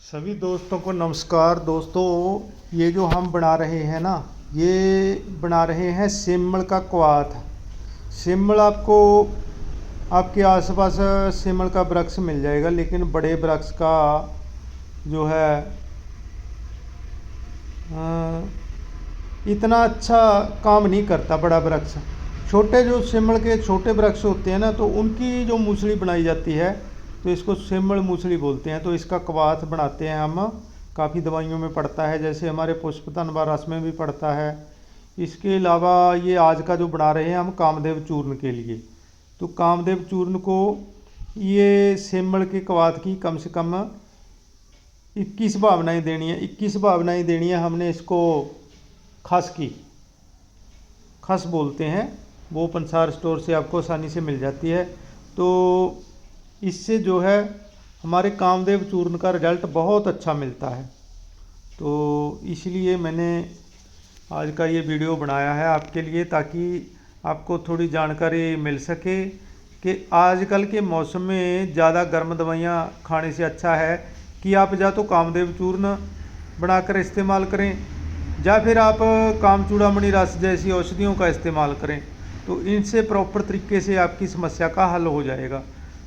सभी दोस्तों को नमस्कार। दोस्तों, ये जो हम बना रहे हैं ना, ये बना रहे हैं सिमल का क्वाथ। सिमल आपको आपके आसपास सिमल का वृक्ष मिल जाएगा, लेकिन बड़े वृक्ष का जो है अ, इतना अच्छा काम नहीं करता बड़ा वृक्ष। छोटे जो सिमल के छोटे वृक्ष होते हैं ना, तो उनकी जो मूसली बनाई जाती है, तो इसको सिमल मूसली बोलते हैं। तो इसका कवाथ बनाते हैं हम। काफ़ी दवाइयों में पड़ता है, जैसे हमारे पुष्पतन व रस में भी पड़ता है। इसके अलावा ये आज का जो बना रहे हैं हम कामदेव चूर्ण के लिए, तो कामदेव चूर्ण को ये सिमल के कवाथ की कम से कम 21 भावनाएँ देनी है। 21 भावनाएँ देनी है हमने इसको। खस की खस बोलते हैं, वो पंसार स्टोर से आपको आसानी से मिल जाती है। तो इससे जो है हमारे कामदेव चूर्ण का रिजल्ट बहुत अच्छा मिलता है। तो इसलिए मैंने आज का ये वीडियो बनाया है आपके लिए, ताकि आपको थोड़ी जानकारी मिल सके कि आजकल के मौसम में ज़्यादा गर्म दवाइयाँ खाने से अच्छा है कि आप या तो कामदेव चूर्ण बनाकर इस्तेमाल करें, या फिर आप कामचूड़ामणि रस जैसी औषधियों का इस्तेमाल करें। तो इनसे प्रॉपर तरीके से आपकी समस्या का हल हो जाएगा।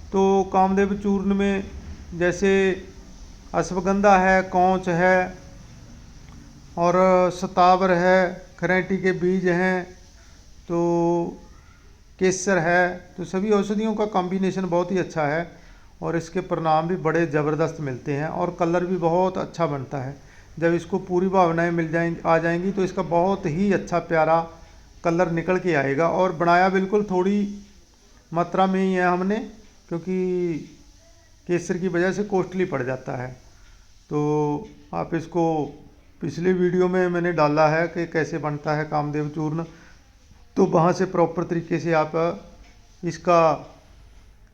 तो कामदेव चूर्ण में जैसे अश्वगंधा है, कौच है, और सतावर है, खरेंटी के बीज हैं, तो केसर है। तो सभी औषधियों का कॉम्बिनेशन बहुत ही अच्छा है, और इसके परिणाम भी बड़े ज़बरदस्त मिलते हैं, और कलर भी बहुत अच्छा बनता है। जब इसको पूरी भावनाएं आ जाएंगी तो इसका बहुत ही अच्छा प्यारा कलर निकल के आएगा। और बनाया बिल्कुल थोड़ी मात्रा में ही है हमने, क्योंकि केसर की वजह से कॉस्टली पड़ जाता है। तो आप इसको पिछले वीडियो में मैंने डाला है कि कैसे बनता है कामदेव चूर्ण, तो वहाँ से प्रॉपर तरीके से आप इसका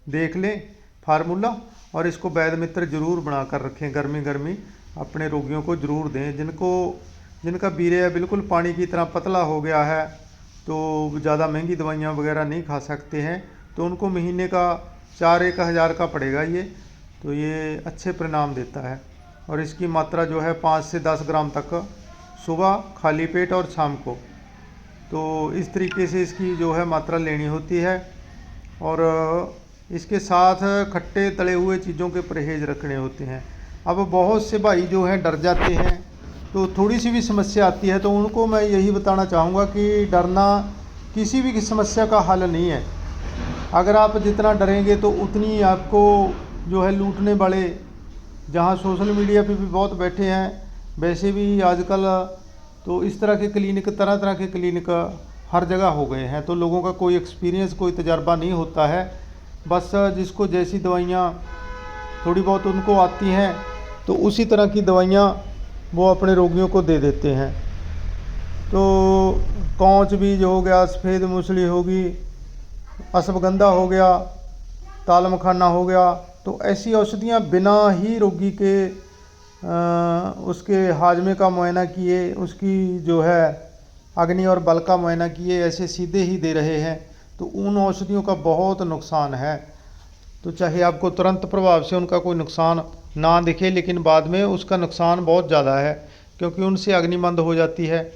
देख लें फार्मूला, और इसको वैद्य मित्र ज़रूर बना कर रखें। गर्मी गर्मी अपने रोगियों को ज़रूर दें। जिनका वीर्य बिल्कुल पानी की तरह पतला हो गया है, तो ज़्यादा महंगी दवाइयाँ वगैरह नहीं खा सकते हैं, तो उनको महीने का 4-1 हज़ार का पड़ेगा ये। तो ये अच्छे परिणाम देता है। और इसकी मात्रा जो है 5 से 10 ग्राम तक सुबह खाली पेट और शाम को, तो इस तरीके से इसकी जो है मात्रा लेनी होती है। और इसके साथ खट्टे तले हुए चीज़ों के परहेज रखने होते हैं। अब बहुत से भाई जो हैं डर जाते हैं, तो थोड़ी सी भी समस्या आती है तो उनको मैं यही बताना चाहूँगा कि डरना किसी भी समस्या का हल नहीं है। अगर आप जितना डरेंगे तो उतनी आपको जो है लूटने वाले, जहाँ सोशल मीडिया पे भी बहुत बैठे हैं, वैसे भी आजकल तो इस तरह के क्लिनिक, तरह तरह के क्लिनिक हर जगह हो गए हैं। तो लोगों का कोई एक्सपीरियंस, कोई तजर्बा नहीं होता है। बस जिसको जैसी दवाइयाँ थोड़ी बहुत उनको आती हैं, तो उसी तरह की दवाइयाँ वो अपने रोगियों को दे देते हैं। तो कौच बीज हो गया, सफ़ेद मूसली होगी, अश्वगंधा हो गया, तालमखाना हो गया, तो ऐसी औषधियाँ बिना ही रोगी के उसके हाजमे का मुआयना किए, उसकी जो है अग्नि और बल का मुआयना किए, ऐसे सीधे ही दे रहे हैं। तो उन औषधियों का बहुत नुकसान है। तो चाहे आपको तुरंत प्रभाव से उनका कोई नुकसान ना दिखे, लेकिन बाद में उसका नुकसान बहुत ज़्यादा है, क्योंकि उनसे अग्निमंद हो जाती है,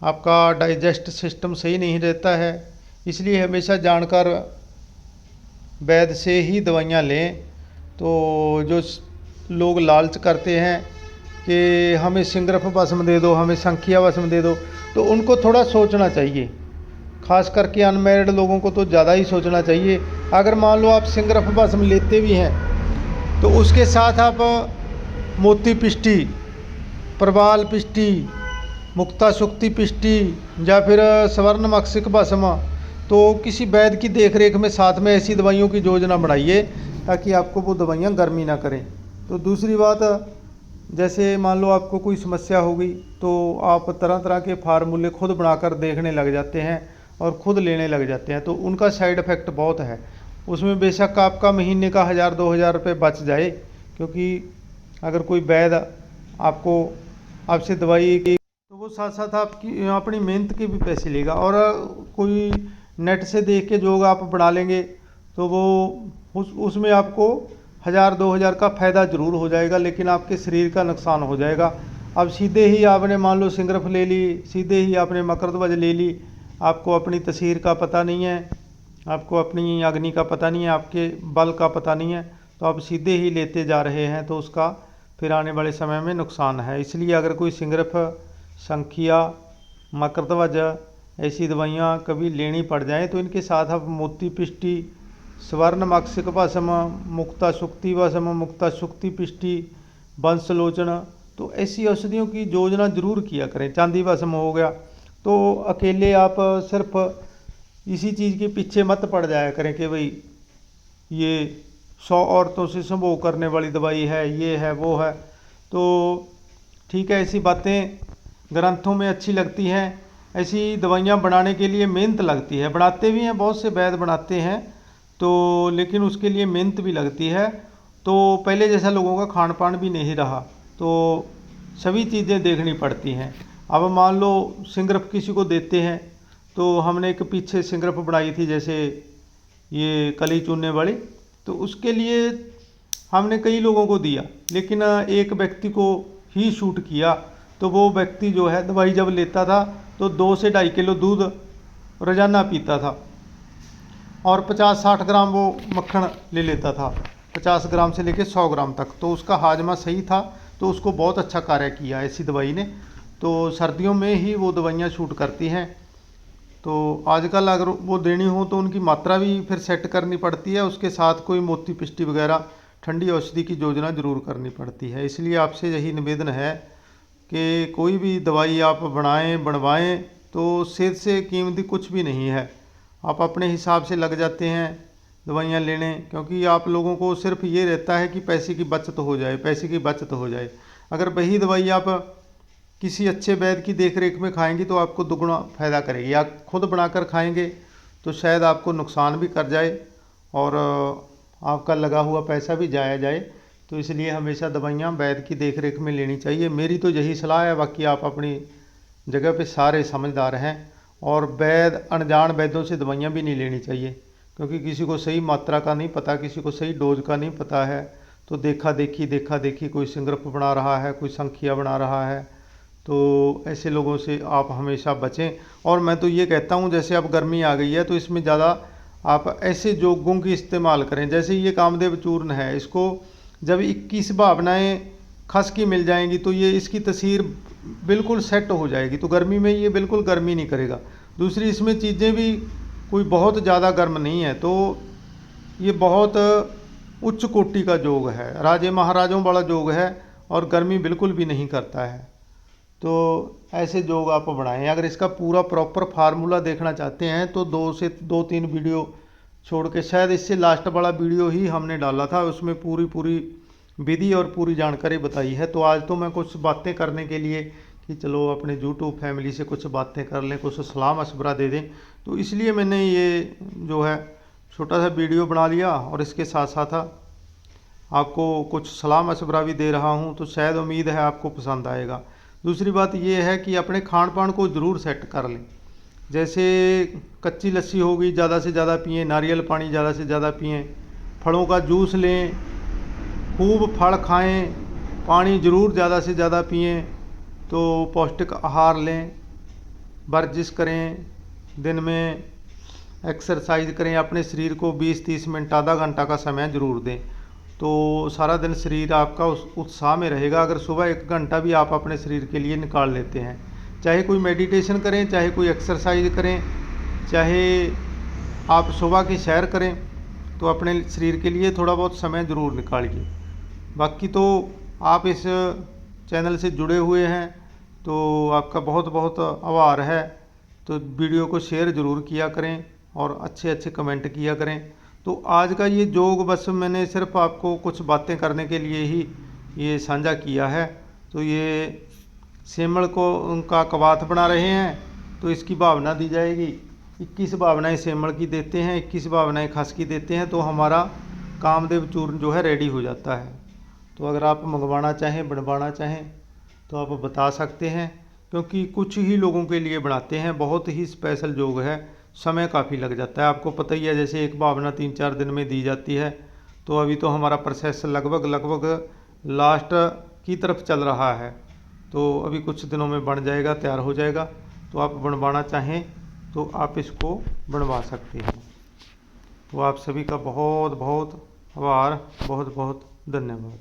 आपका डाइजेस्ट सिस्टम सही नहीं रहता है। इसलिए हमेशा जानकर वैद्य से ही दवाइयाँ लें। तो जो लोग लालच करते हैं कि हमें सिंगरफ भस्म दे दो, हमें संखिया भस्म दे दो, तो उनको थोड़ा सोचना चाहिए। खास करके अनमैरिड लोगों को तो ज़्यादा ही सोचना चाहिए। अगर मान लो आप सिंगरफ भस्म लेते भी हैं, तो उसके साथ आप मोती पिष्टी, प्रवाल पिष्टी, मुक्ता सुक्ति पिष्टी, या फिर स्वर्ण मक्षिक भस्म, तो किसी वैद्य की देखरेख में साथ में ऐसी दवाइयों की योजना बनाइए, ताकि आपको वो दवाइयाँ गर्मी ना करें। तो दूसरी बात, जैसे मान लो आपको कोई समस्या हो गई, तो आप तरह तरह के फार्मूले खुद बनाकर देखने लग जाते हैं और ख़ुद लेने लग जाते हैं, तो उनका साइड इफ़ेक्ट बहुत है। उसमें बेशक आपका महीने का 1000-2000 रुपये बच जाए, क्योंकि अगर कोई वैद्य आपसे दवाई की, तो वो साथ साथ आपकी अपनी मेहनत के भी पैसे लेगा। और कोई नेट से देख के जो आप बना लेंगे, तो वो उसमें आपको 1000-2000 का फ़ायदा ज़रूर हो जाएगा, लेकिन आपके शरीर का नुकसान हो जाएगा। अब सीधे ही आपने मान लो सिंगरफ ले ली, सीधे ही आपने मकरध्वज ले ली, आपको अपनी तस्वीर का पता नहीं है, आपको अपनी अग्नि का पता नहीं है, आपके बल का पता नहीं है, तो आप सीधे ही लेते जा रहे हैं, तो उसका फिर आने वाले समय में नुकसान है। इसलिए अगर कोई सिंगरफ, संखिया, मकरध्वज ऐसी दवाइयाँ कभी लेनी पड़ जाए तो इनके साथ आप मोती पिष्टी, स्वर्ण माक्षिक भस्म, मुक्ता शुक्ति भस्म, मुक्ता शुक्ति पिष्टी, वंशलोचन, तो ऐसी औषधियों की योजना जरूर किया करें। चांदी भस्म हो गया, तो अकेले आप सिर्फ इसी चीज़ के पीछे मत पड़ जाया करें कि भाई ये 100 औरतों से संभोग करने वाली दवाई है, ये है वो है। तो ठीक है, ऐसी बातें ग्रंथों में अच्छी लगती हैं, ऐसी दवाइयाँ बनाने के लिए मेहनत लगती है। बनाते भी हैं, बहुत से वैद्य बनाते हैं, तो लेकिन उसके लिए मेहनत भी लगती है। तो पहले जैसा लोगों का खान पान भी नहीं रहा, तो सभी चीज़ें देखनी पड़ती हैं। अब मान लो सिंगरफ किसी को देते हैं, तो हमने एक पीछे सिंगरफ बनाई थी जैसे ये कली चूनने वाली, तो उसके लिए हमने कई लोगों को दिया, लेकिन एक व्यक्ति को ही शूट किया। तो वो व्यक्ति जो है दवाई जब लेता था तो 2 से 2.5 किलो दूध रोजाना पीता था और 50-60 ग्राम वो मक्खन ले लेता था, 50 ग्राम से लेकर 100 ग्राम तक। तो उसका हाजमा सही था, तो उसको बहुत अच्छा कार्य किया ऐसी दवाई ने। तो सर्दियों में ही वो दवाइयाँ शूट करती हैं। तो आजकल अगर वो देनी हो तो उनकी मात्रा भी फिर सेट करनी पड़ती है, उसके साथ कोई मोती पिष्टी वगैरह ठंडी औषधि की योजना जरूर करनी पड़ती है। इसलिए आपसे यही निवेदन है कि कोई भी दवाई आप बनवाएं तो सेहत से कीमती कुछ भी नहीं है। आप अपने हिसाब से लग जाते हैं दवाइयाँ लेने, क्योंकि आप लोगों को सिर्फ ये रहता है कि पैसे की बचत हो जाए, पैसे की बचत हो जाए। अगर वही दवाई आप किसी अच्छे वैद्य की देख रेख में खाएंगी तो आपको दुगना फ़ायदा करेगी। या खुद बनाकर खाएंगे तो शायद आपको नुकसान भी कर जाए और आपका लगा हुआ पैसा भी जाया जाए। तो इसलिए हमेशा दवाइयाँ वैद्य की देख रेख में लेनी चाहिए। मेरी तो यही सलाह है, बाकी आप अपनी जगह पे सारे समझदार हैं। और वैद्य, अनजान वैद्यों से दवाइयाँ भी नहीं लेनी चाहिए, क्योंकि किसी को सही मात्रा का नहीं पता, किसी को सही डोज का नहीं पता है। तो देखा देखी कोई सिंगरफ बना रहा है, कोई संखिया बना रहा है, तो ऐसे लोगों से आप हमेशा बचें। और मैं तो ये कहता हूँ, जैसे अब गर्मी आ गई है तो इसमें ज़्यादा आप ऐसे जोगों की इस्तेमाल करें। जैसे ये कामदेव चूर्ण है, इसको जब 21 भावनाएँ खस की मिल जाएंगी तो ये इसकी तस्वीर बिल्कुल सेट हो जाएगी, तो गर्मी में ये बिल्कुल गर्मी नहीं करेगा। दूसरी, इसमें चीज़ें भी कोई बहुत ज़्यादा गर्म नहीं है, तो ये बहुत उच्च कोटि का योग है, राजे महाराजों वाला योग है और गर्मी बिल्कुल भी नहीं करता है। तो ऐसे योग आप बनाएं। अगर इसका पूरा प्रॉपर फार्मूला देखना चाहते हैं तो 2 से 3 वीडियो छोड़ के, शायद इससे लास्ट वाला वीडियो ही हमने डाला था, उसमें पूरी विधि और पूरी जानकारी बताई है। तो आज तो मैं कुछ बातें करने के लिए कि चलो अपने यूट्यूब फैमिली से कुछ बातें कर लें, कुछ सलाह मशवरा दे दें, तो इसलिए मैंने ये जो है छोटा सा वीडियो बना लिया और इसके साथ साथ आपको कुछ सलाह मशवरा भी दे रहा हूँ। तो शायद उम्मीद है आपको पसंद आएगा। दूसरी बात ये है कि अपने खान पान को ज़रूर सेट कर लें। जैसे कच्ची लस्सी होगी, ज़्यादा से ज़्यादा पिएं, नारियल पानी ज़्यादा से ज़्यादा पिएं, फलों का जूस लें, खूब फल खाएं, पानी ज़रूर ज़्यादा से ज़्यादा पिएं, तो पौष्टिक आहार लें, वर्जिश करें, दिन में एक्सरसाइज करें, अपने शरीर को 20-30 मिनट, आधा घंटा का समय ज़रूर दें, तो सारा दिन शरीर आपका उस उत्साह में रहेगा। अगर सुबह 1 घंटा भी आप अपने शरीर के लिए निकाल लेते हैं, चाहे कोई मेडिटेशन करें, चाहे कोई एक्सरसाइज करें, चाहे आप सुबह की सैर करें, तो अपने शरीर के लिए थोड़ा बहुत समय ज़रूर निकालिए। बाकी तो आप इस चैनल से जुड़े हुए हैं तो आपका बहुत बहुत आभार है। तो वीडियो को शेयर ज़रूर किया करें और अच्छे अच्छे कमेंट किया करें। तो आज का ये जोग बस मैंने सिर्फ आपको कुछ बातें करने के लिए ही ये साझा किया है। तो ये सेमल को उनका कवाथ बना रहे हैं, तो इसकी भावना दी जाएगी। 21 भावनाएँ सेमल की देते हैं, 21 भावनाएँ खस की देते हैं, तो हमारा कामदेव चूर्ण जो है रेडी हो जाता है। तो अगर आप मंगवाना चाहें, बनवाना चाहें तो आप बता सकते हैं, क्योंकि कुछ ही लोगों के लिए बनाते हैं, बहुत ही स्पेशल योग है, समय काफ़ी लग जाता है। आपको पता ही है, जैसे एक भावना 3-4 दिन में दी जाती है, तो अभी तो हमारा प्रोसेस लगभग लास्ट की तरफ चल रहा है। तो अभी कुछ दिनों में बन जाएगा, तैयार हो जाएगा। तो आप बनवाना चाहें तो आप इसको बनवा सकते हैं। तो आप सभी का बहुत बहुत आभार, बहुत बहुत धन्यवाद।